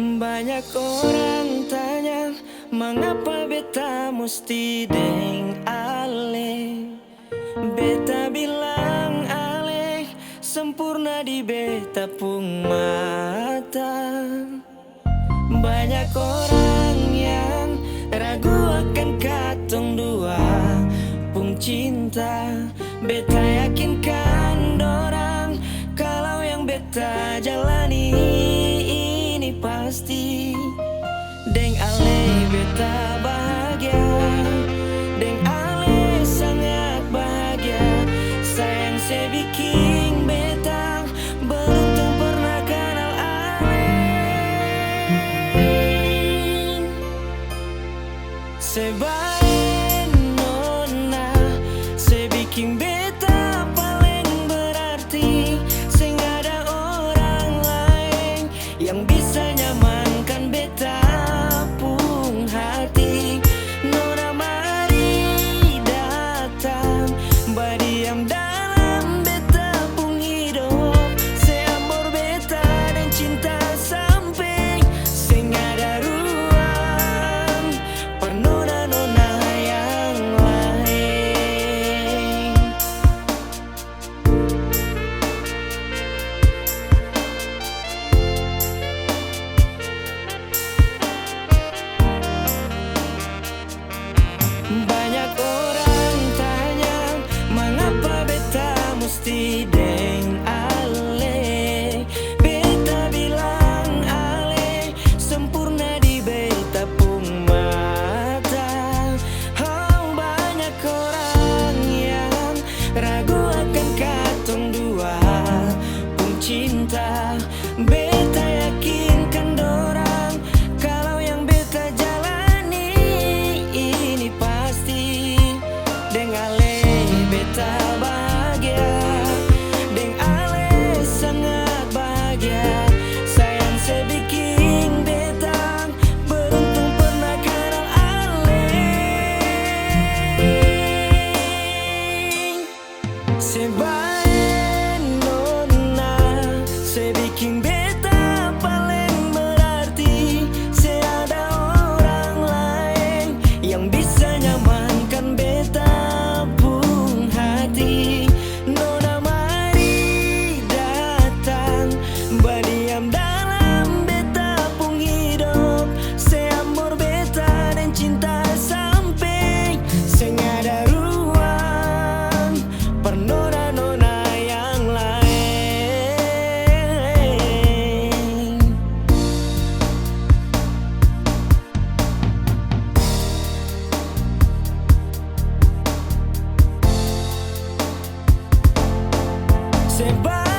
Banyak orang tanya, mengapa beta musti deng ale. Beta bilang ale, sempurna di beta pung mata. Banyak orang yang ragu akan katong dua pung cinta. Beta yakinkan dorang kalau yang beta jalani ini pasti. Deng ale beta bahagia, deng ale sangat bahagia. Sayang se bikin beta beruntung pernah kenal ale. Sebaik nona, se bikin beta paling berarti. Sing ada orang lain yang bisa nyamankan beta pung hati. Nona mari datang, berdiam dalam beta pung hidup. Se amor beta dan cinta sampai sing ada ruang per nona-nona yang lain. Banyak orang tanya, mengapa beta musti deng ale. Beta bilang ale, sempurna di beta pung mata. Oh, banyak orang yang ragu akan katong dua pung cinta. Beta yakinkan dorang kalau yang beta jalani ini pasti. Deng ale beta bahagia, deng ale sangat bahagia. Sayang se bikin beta beruntung pernah kenal ale. Sebaik nona, se bikin beta paling berarti. Se ada orang lain yang bisa nyamankan beta pung hati. Nona mari datang, berdiam dalam beta pung hidup. Se amor beta dan cinta sampai sing ada ruang per nona-nona yang lain. Sebab